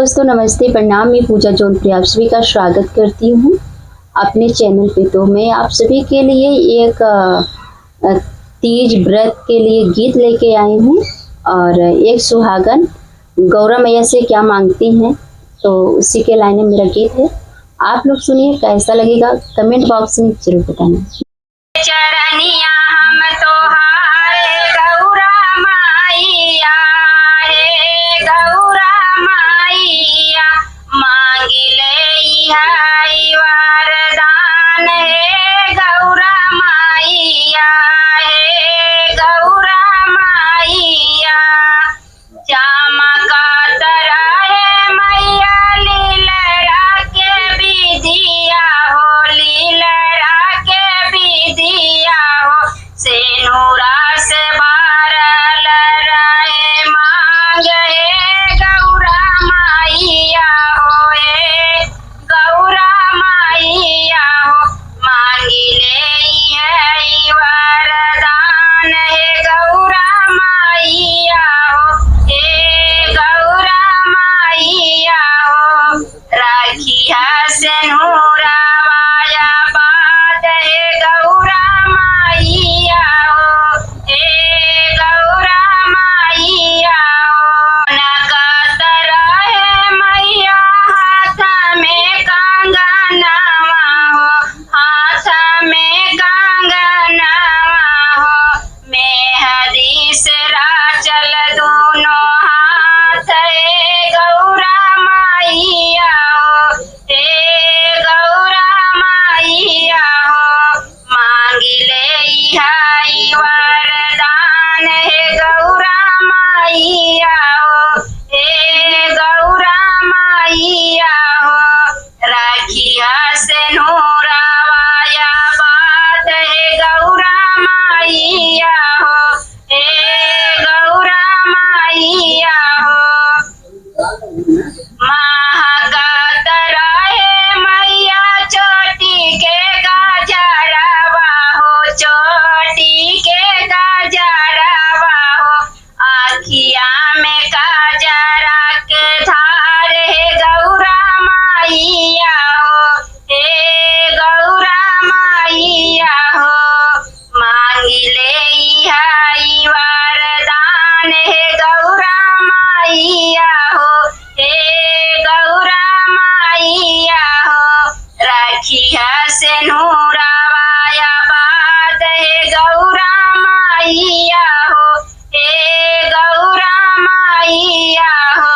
दोस्तों नमस्ते प्रणाम। मैं पूजा जौनपुरी आप सभी का स्वागत करती हूँ अपने चैनल पे। तो मैं आप सभी के लिए एक तीज व्रत के लिए गीत लेके आई हूँ और एक सुहागन गौरा मैया से क्या मांगती हैं, तो उसी के लाइन में मेरा गीत है। आप लोग सुनिए, कैसा लगेगा कमेंट बॉक्स में जरूर बताना। चरनिया हम तोहारे गौरा माइया हे गौरा माइया, मांगिले हई वरदान हे गौरा माइया हे गौरा माइया। चमकत रहे मैया लीलरा के विधिया हो, लीलरा के विधिया हो, सेनुरा से भरल रहे मांग हे गौरा माइया हो, हे गौरा माइया हो, मांगिले है वरदान हे गौरा माइया हो, हे गौरा माइया हो। राखिया सेनुरा वाया बात हे गौरा माइया हो, हे गौरा माइया हो। नकत रहे मैया हाथ में कंगनवा हो, हाथ में कंगनवा हो, मेहदी से राचल दोनों हाथ हे गौरा माइया हो, हे गौरा माइया हो, मांगिले हई वरदान हे गौरा माइया हो, हे गौरा माइया हो। राखिया सेनुरा वाया बात हे गौरा माइया हो, हे गौरा माइया हो। महकत रहे मैया चोटी के गजरवा हो, चोटी के गजरवा हो, आखिया में गजरा के धार हे गौरा माइया हो, हे गौरा माइया हो, मांगिले हई वरदान हे गौरा माइया हो, हे गौरा माइया हो। राखिया सेनुरा वाया बात हे गौरा माइया हो, हे गौरा माइया हो।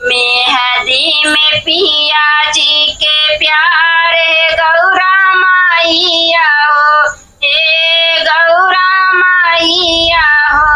मेहदी में पिया जी के प्यार हे गौरा माइया हो, हे गौरा माइया हो,